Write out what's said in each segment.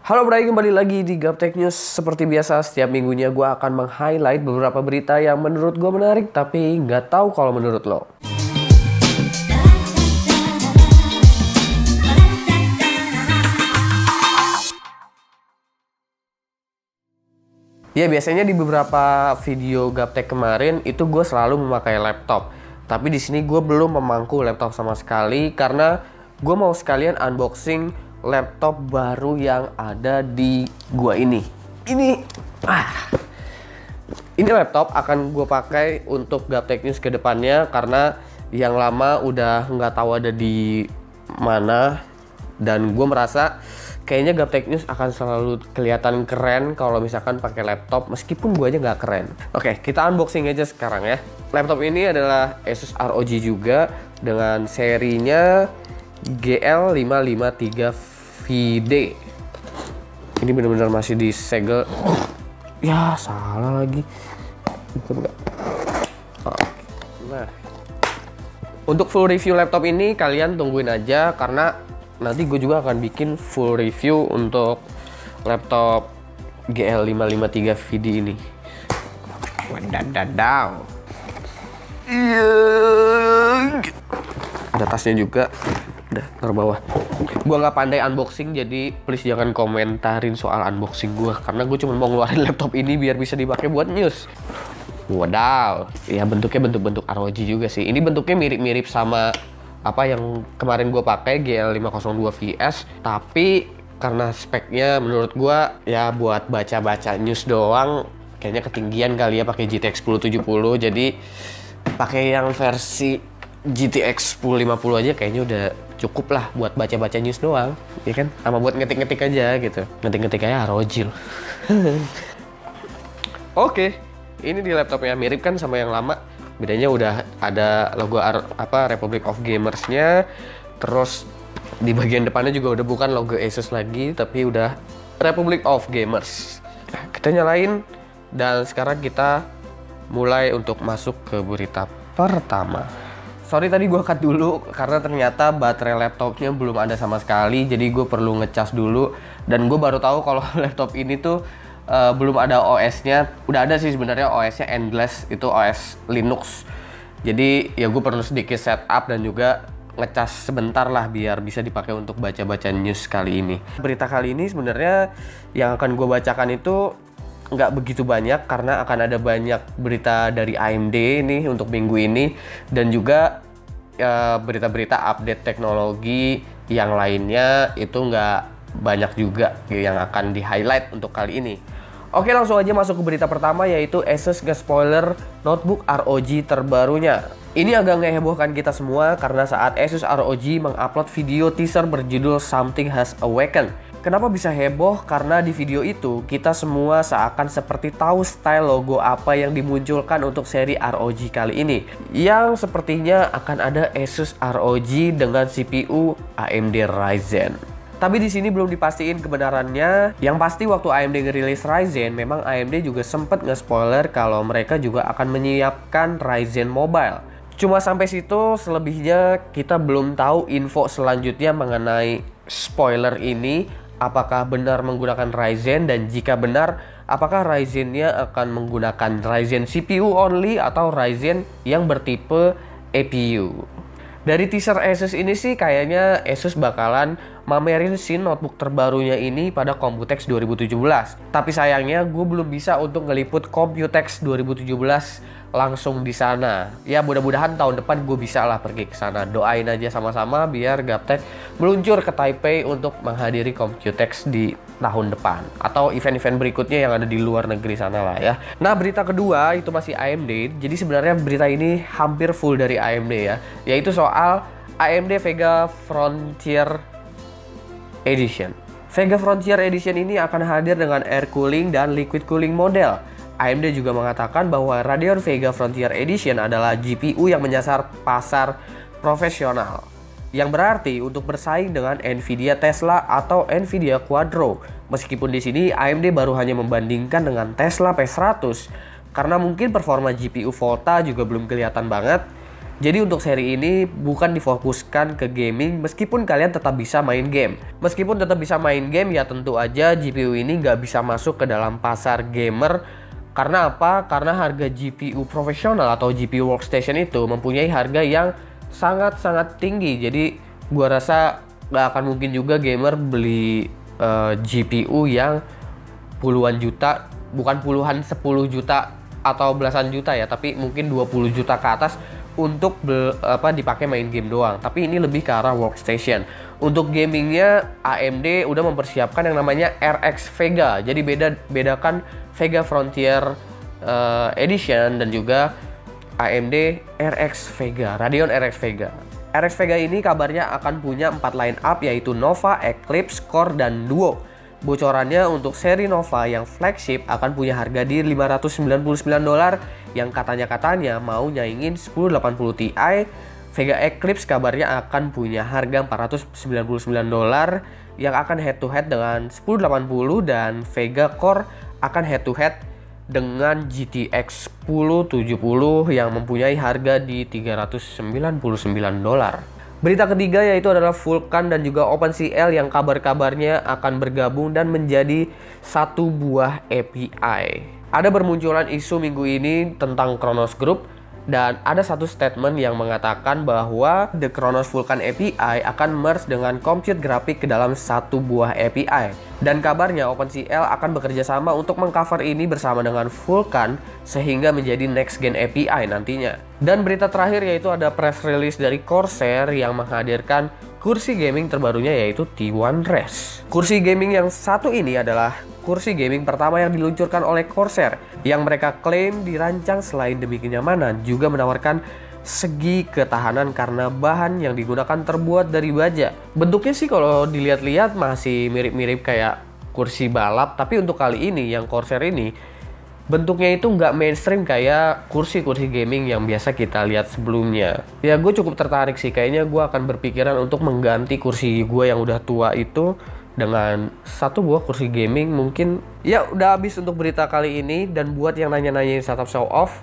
Halo Bray, kembali lagi di Gaptek News. Seperti biasa, setiap minggunya gue akan meng-highlight beberapa berita yang menurut gue menarik, tapi nggak tahu kalau menurut lo. Ya, biasanya di beberapa video Gaptek kemarin itu gue selalu memakai laptop. Tapi di sini gue belum memangku laptop sama sekali karena gue mau sekalian unboxing laptop baru yang ada di gua ini. Ini laptop akan gue pakai untuk Gaptek News ke depannya karena yang lama udah nggak tahu ada di mana, dan gue merasa kayaknya Gaptek News akan selalu kelihatan keren kalau misalkan pakai laptop meskipun gue aja nggak keren. Oke, kita unboxing aja sekarang ya. Laptop ini adalah Asus ROG juga dengan serinya GL553VD. Ini benar-benar masih disegel. Ya, salah lagi. Nah, untuk full review laptop ini kalian tungguin aja karena nanti gue juga akan bikin full review untuk laptop GL553VD ini. Wadadadaw. Ada tasnya juga. Udah, taruh bawah. Gua nggak pandai unboxing, jadi please jangan komentarin soal unboxing gua karena gue cuma mau ngeluarin laptop ini biar bisa dipakai buat news. Wadaw, ya bentuknya bentuk-bentuk ROG juga sih. Ini bentuknya mirip-mirip sama apa yang kemarin gue pakai GL502VS, tapi karena speknya menurut gua ya buat baca-baca news doang kayaknya ketinggian kali ya pakai GTX 1070, jadi pakai yang versi GTX 1050 aja kayaknya udah cukup lah buat baca-baca news doang, ya kan? Sama buat ngetik-ngetik aja gitu. Ngetik-ngetik aja ROG loh. Oke, ini di laptopnya mirip kan sama yang lama. Bedanya udah ada logo Republic of Gamers-nya. Terus di bagian depannya juga udah bukan logo Asus lagi, tapi udah Republic of Gamers. Nah, kita nyalain dan sekarang kita mulai untuk masuk ke berita pertama. Sorry tadi gue cut dulu karena ternyata baterai laptopnya belum ada sama sekali, jadi gue perlu ngecas dulu. Dan gue baru tahu kalau laptop ini tuh belum ada OS-nya. Udah ada sih sebenarnya OS-nya Endless, itu OS Linux. Jadi ya gue perlu sedikit setup dan juga ngecas sebentar lah biar bisa dipakai untuk baca-baca news kali ini. Berita kali ini sebenarnya yang akan gue bacakan itu nggak begitu banyak karena akan ada banyak berita dari AMD nih untuk minggu ini, dan juga berita-berita update teknologi yang lainnya itu nggak banyak juga yang akan di highlight untuk kali ini. Oke, langsung aja masuk ke berita pertama, yaitu Asus nge-spoiler notebook ROG terbarunya. Ini agak ngehebohkan kita semua karena saat Asus ROG mengupload video teaser berjudul Something Has Awakened. Kenapa bisa heboh? Karena di video itu kita semua seakan seperti tahu style logo apa yang dimunculkan untuk seri ROG kali ini, yang sepertinya akan ada Asus ROG dengan CPU AMD Ryzen. Tapi di sini belum dipastiin kebenarannya. Yang pasti waktu AMD ngerilis Ryzen, memang AMD juga sempat nge-spoiler kalau mereka juga akan menyiapkan Ryzen Mobile. Cuma sampai situ, selebihnya kita belum tahu info selanjutnya mengenai spoiler ini. Apakah benar menggunakan Ryzen, dan jika benar, apakah Ryzen-nya akan menggunakan Ryzen CPU only atau Ryzen yang bertipe APU. Dari teaser Asus ini sih kayaknya Asus bakalan mamerin si notebook terbarunya ini pada Computex 2017. Tapi sayangnya gue belum bisa untuk ngeliput Computex 2017 langsung di sana. Ya mudah-mudahan tahun depan gue bisa lah pergi ke sana. Doain aja sama-sama biar Gaptek meluncur ke Taipei untuk menghadiri Computex di tahun depan atau event-event berikutnya yang ada di luar negeri sana lah ya. Nah, berita kedua itu masih AMD. Jadi sebenarnya berita ini hampir full dari AMD ya, yaitu soal AMD Vega Frontier Edition. Vega Frontier Edition ini akan hadir dengan air cooling dan liquid cooling model. AMD juga mengatakan bahwa Radeon Vega Frontier Edition adalah GPU yang menyasar pasar profesional, yang berarti untuk bersaing dengan Nvidia Tesla atau Nvidia Quadro. Meskipun di sini AMD baru hanya membandingkan dengan Tesla P100 karena mungkin performa GPU Volta juga belum kelihatan banget. Jadi untuk seri ini bukan difokuskan ke gaming, meskipun kalian tetap bisa main game. Meskipun tetap bisa main game, ya tentu aja GPU ini nggak bisa masuk ke dalam pasar gamer. Karena apa? Karena harga GPU profesional atau GPU workstation itu mempunyai harga yang sangat-sangat tinggi. Jadi gua rasa nggak akan mungkin juga gamer beli GPU yang puluhan juta, bukan puluhan, 10 juta atau belasan juta ya, tapi mungkin 20 juta ke atas untuk dipakai main game doang. Tapi ini lebih ke arah workstation. Untuk gamingnya AMD udah mempersiapkan yang namanya RX Vega. Jadi bedakan Vega Frontier Edition dan juga AMD RX Vega, Radeon RX Vega. RX Vega ini kabarnya akan punya 4 line up, yaitu Nova, Eclipse, Core, dan Duo. Bocorannya untuk seri Nova yang flagship akan punya harga di $599, yang katanya mau nyaingin 1080 Ti. Vega Eclipse kabarnya akan punya harga $499 yang akan head to head dengan 1080, dan Vega Core akan head to head dengan GTX 1070 yang mempunyai harga di $399. Berita ketiga yaitu adalah Vulkan dan juga OpenCL yang kabar-kabarnya akan bergabung dan menjadi satu buah API. Ada bermunculan isu minggu ini tentang Khronos Group, dan ada satu statement yang mengatakan bahwa The Khronos Vulkan API akan merge dengan Compute Graphic ke dalam satu buah API. Dan kabarnya OpenCL akan bekerja sama untuk mengcover ini bersama dengan Vulkan sehingga menjadi next gen API nantinya. Dan berita terakhir yaitu ada press release dari Corsair yang menghadirkan kursi gaming terbarunya yaitu T1 Res. Kursi gaming yang satu ini adalah kursi gaming pertama yang diluncurkan oleh Corsair, yang mereka klaim dirancang selain demi kenyamanan juga menawarkan segi ketahanan karena bahan yang digunakan terbuat dari baja. Bentuknya sih kalau dilihat-lihat masih mirip-mirip kayak kursi balap, tapi untuk kali ini yang Corsair ini bentuknya itu nggak mainstream kayak kursi-kursi gaming yang biasa kita lihat sebelumnya. Ya gue cukup tertarik sih, kayaknya gue akan berpikiran untuk mengganti kursi gue yang udah tua itu dengan satu buah kursi gaming mungkin. Ya udah habis untuk berita kali ini, dan buat yang nanya-nanyain Startup Show Off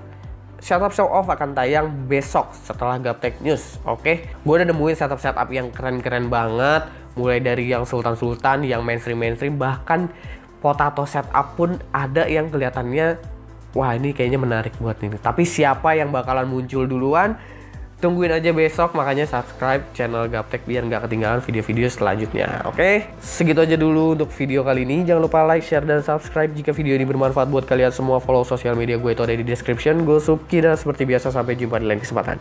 akan tayang besok setelah Gaptek News. Oke, gue udah nemuin setup yang keren-keren banget, mulai dari yang sultan-sultan, yang mainstream, bahkan potato setup pun ada yang kelihatannya wah ini kayaknya menarik buat ini. Tapi siapa yang bakalan muncul duluan? Tungguin aja besok, makanya subscribe channel Gaptek biar nggak ketinggalan video-video selanjutnya. Oke, segitu aja dulu untuk video kali ini. Jangan lupa like, share, dan subscribe jika video ini bermanfaat buat kalian semua. Follow sosial media gue itu ada di description. Gue Subki, dan seperti biasa sampai jumpa di lain kesempatan.